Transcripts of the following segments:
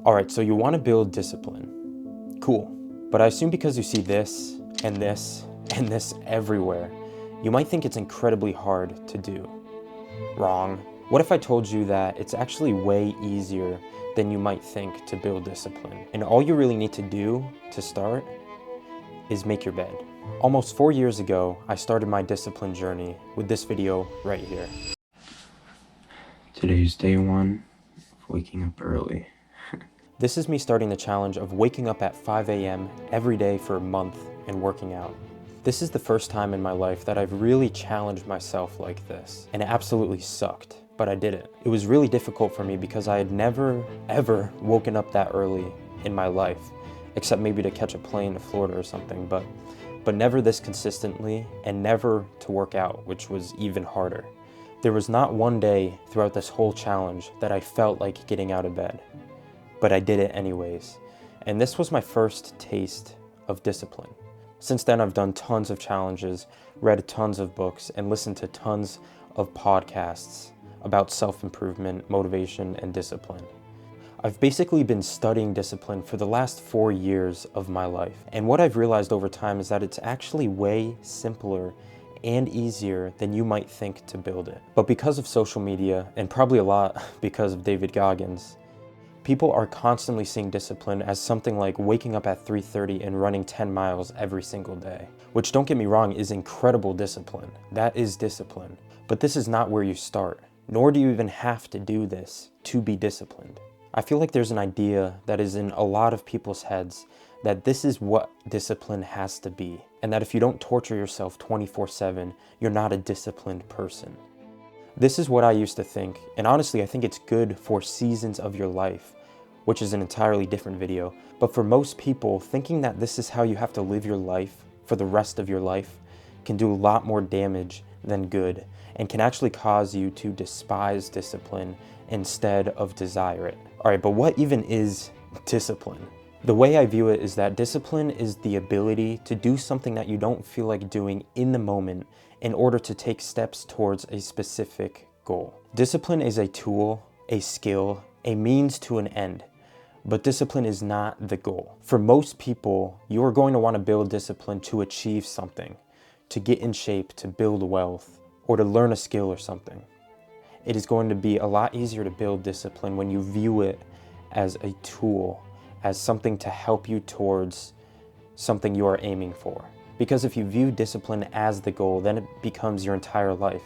Alright, so you want to build discipline. Cool. But I assume because you see this, and this, and this everywhere, you might think it's incredibly hard to do. Wrong. What if I told you that it's actually way easier than you might think to build discipline? And all you really need to do to start is make your bed. Almost 4 years ago, I started my discipline journey with this video right here. Today's day one of waking up early. This is me starting the challenge of waking up at 5 a.m. every day for a month and working out. This is the first time in my life that I've really challenged myself like this, and it absolutely sucked, but I did it. It was really difficult for me because I had never, ever woken up that early in my life, except maybe to catch a plane to Florida or something, but never this consistently and never to work out, which was even harder. There was not one day throughout this whole challenge that I felt like getting out of bed, but I did it anyways. And this was my first taste of discipline. Since then, I've done tons of challenges, read tons of books, and listened to tons of podcasts about self-improvement, motivation, and discipline. I've basically been studying discipline for the last 4 years of my life. And what I've realized over time is that it's actually way simpler and easier than you might think to build it. But because of social media, and probably a lot because of David Goggins, people are constantly seeing discipline as something like waking up at 3:30 and running 10 miles every single day, which, don't get me wrong, is incredible discipline. That is discipline. But this is not where you start, nor do you even have to do this to be disciplined. I feel like there's an idea that is in a lot of people's heads that this is what discipline has to be, and that if you don't torture yourself 24/7, you're not a disciplined person. This is what I used to think, and honestly, I think it's good for seasons of your life, which is an entirely different video. But for most people, thinking that this is how you have to live your life for the rest of your life can do a lot more damage than good, and can actually cause you to despise discipline instead of desire it. Alright, but what even is discipline? The way I view it is that discipline is the ability to do something that you don't feel like doing in the moment in order to take steps towards a specific goal. Discipline is a tool, a skill, a means to an end, but discipline is not the goal. For most people, you are going to want to build discipline to achieve something, to get in shape, to build wealth, or to learn a skill or something. It is going to be a lot easier to build discipline when you view it as a tool, as something to help you towards something you are aiming for. Because if you view discipline as the goal, then it becomes your entire life.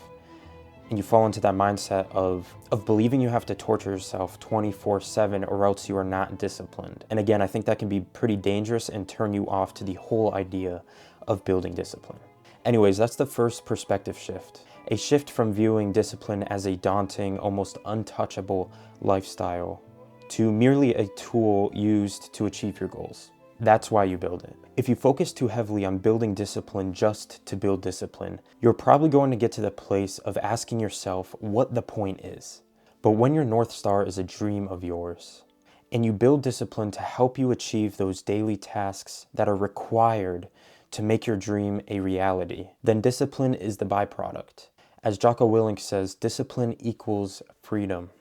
And you fall into that mindset of believing you have to torture yourself 24/7 or else you are not disciplined. And again, I think that can be pretty dangerous and turn you off to the whole idea of building discipline. Anyways, that's the first perspective shift. A shift from viewing discipline as a daunting, almost untouchable lifestyle to merely a tool used to achieve your goals. That's why you build it. If you focus too heavily on building discipline just to build discipline, you're probably going to get to the place of asking yourself what the point is. But when your North Star is a dream of yours, and you build discipline to help you achieve those daily tasks that are required to make your dream a reality, then discipline is the byproduct. As Jocko Willink says, discipline equals freedom.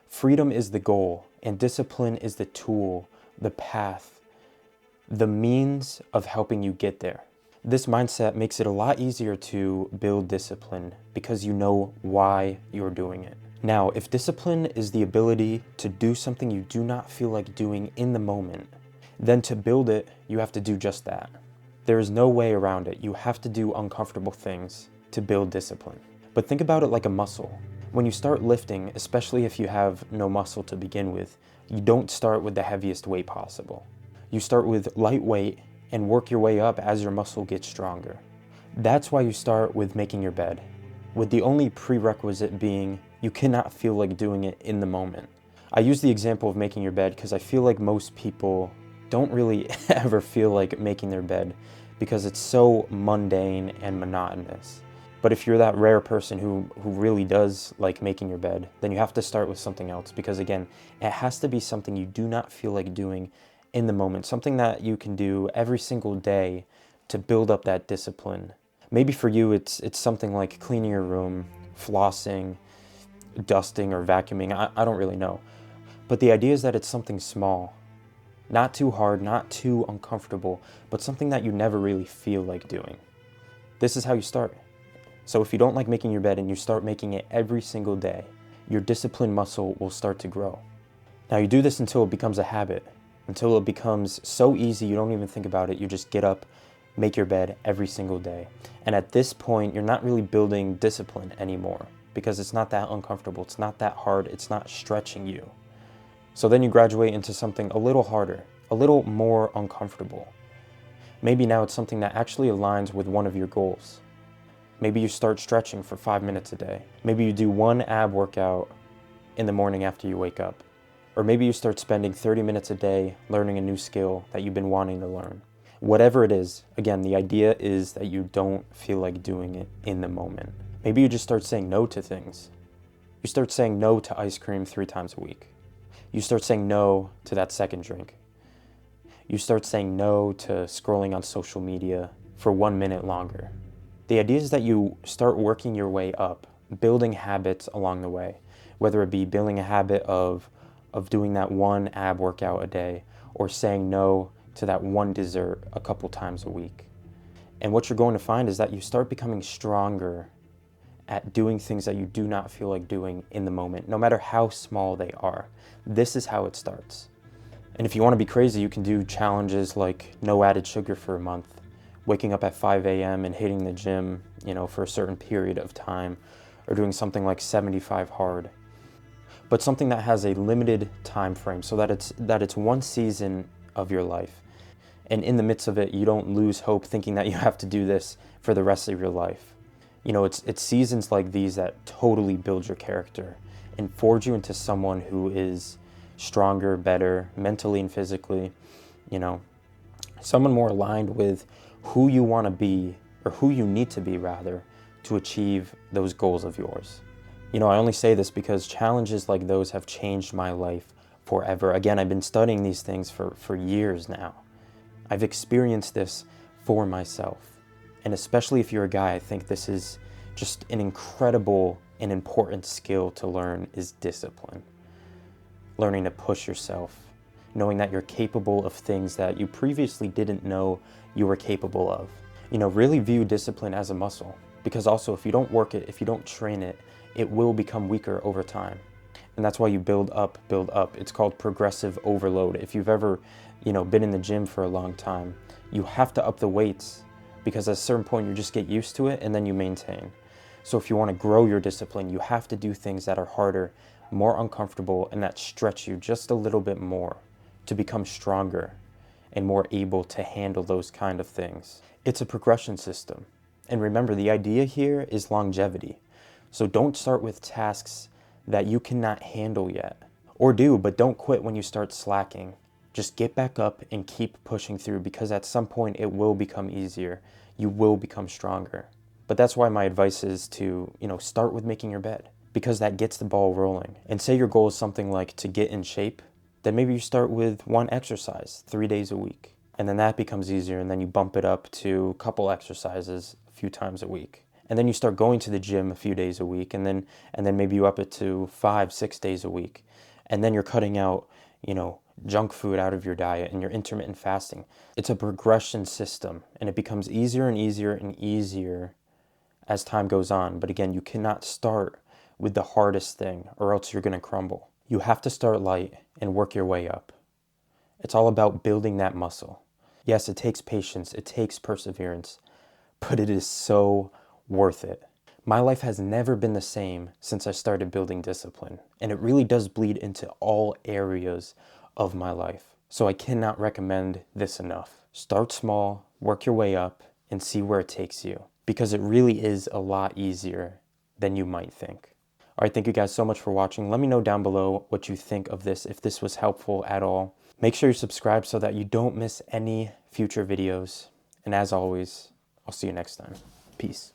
Freedom is the goal, and discipline is the tool, the path, the means of helping you get there. This mindset makes it a lot easier to build discipline because you know why you're doing it. Now, if discipline is the ability to do something you do not feel like doing in the moment, then to build it, you have to do just that. There is no way around it. You have to do uncomfortable things to build discipline. But think about it like a muscle. When you start lifting, especially if you have no muscle to begin with, you don't start with the heaviest weight possible. You start with light weight and work your way up as your muscle gets stronger. That's why you start with making your bed, with the only prerequisite being you cannot feel like doing it in the moment. I use the example of making your bed because I feel like most people don't really ever feel like making their bed because it's so mundane and monotonous. But if you're that rare person who really does like making your bed, then you have to start with something else because, again, it has to be something you do not feel like doing in the moment, something that you can do every single day to build up that discipline. Maybe for you, it's something like cleaning your room, flossing, dusting, or vacuuming. I don't really know. But the idea is that it's something small, not too hard, not too uncomfortable, but something that you never really feel like doing. This is how you start. So if you don't like making your bed and you start making it every single day, your discipline muscle will start to grow. Now you do this until it becomes a habit, until it becomes so easy you don't even think about it. You just get up, make your bed every single day. And at this point, you're not really building discipline anymore because it's not that uncomfortable, it's not that hard, it's not stretching you. So then you graduate into something a little harder, a little more uncomfortable. Maybe now it's something that actually aligns with one of your goals. Maybe you start stretching for 5 minutes a day. Maybe you do one ab workout in the morning after you wake up. Or maybe you start spending 30 minutes a day learning a new skill that you've been wanting to learn. Whatever it is, again, the idea is that you don't feel like doing it in the moment. Maybe you just start saying no to things. You start saying no to ice cream 3 times a week. You start saying no to that second drink. You start saying no to scrolling on social media for 1 minute longer. The idea is that you start working your way up, building habits along the way, whether it be building a habit of doing that one ab workout a day or saying no to that one dessert a couple times a week. And what you're going to find is that you start becoming stronger at doing things that you do not feel like doing in the moment, no matter how small they are. This is how it starts. And if you want to be crazy, you can do challenges like no added sugar for a month, waking up at 5 a.m. and hitting the gym, for a certain period of time, or doing something like 75 hard. But something that has a limited time frame so that it's one season of your life. And in the midst of it, you don't lose hope thinking that you have to do this for the rest of your life. It's seasons like these that totally build your character and forge you into someone who is stronger, better, mentally and physically, someone more aligned with who you want to be, or who you need to be rather, to achieve those goals of yours. I only say this because challenges like those have changed my life forever. Again, I've been studying these things for years now. I've experienced this for myself. And especially if you're a guy, I think this is just an incredible and important skill to learn, is discipline. Learning to push yourself, knowing that you're capable of things that you previously didn't know you were capable of. Really view discipline as a muscle, because also if you don't work it, if you don't train it, it will become weaker over time. And that's why you build up. It's called progressive overload. If you've ever, been in the gym for a long time, you have to up the weights because at a certain point you just get used to it and then you maintain. So if you want to grow your discipline, you have to do things that are harder, more uncomfortable, and that stretch you just a little bit more to become stronger and more able to handle those kind of things. It's a progression system. And remember, the idea here is longevity. So don't start with tasks that you cannot handle yet. Or do, but don't quit when you start slacking. Just get back up and keep pushing through, because at some point it will become easier. You will become stronger. But that's why my advice is to, start with making your bed, because that gets the ball rolling. And say your goal is something like to get in shape, then maybe you start with one exercise 3 days a week. And then that becomes easier, and then you bump it up to a couple exercises a few times a week. And then you start going to the gym a few days a week, and then maybe you up it to 5-6 days a week. And then you're cutting out, junk food out of your diet, and you're intermittent fasting. It's a progression system, and it becomes easier and easier and easier as time goes on. But again, you cannot start with the hardest thing, or else you're going to crumble. You have to start light and work your way up. It's all about building that muscle. Yes, it takes patience, it takes perseverance, but it is so worth it. My life has never been the same since I started building discipline, and it really does bleed into all areas of my life. So I cannot recommend this enough. Start small, work your way up, and see where it takes you, because it really is a lot easier than you might think. All right, thank you guys so much for watching. Let me know down below what you think of this, if this was helpful at all. Make sure you subscribe so that you don't miss any future videos. And as always, I'll see you next time. Peace.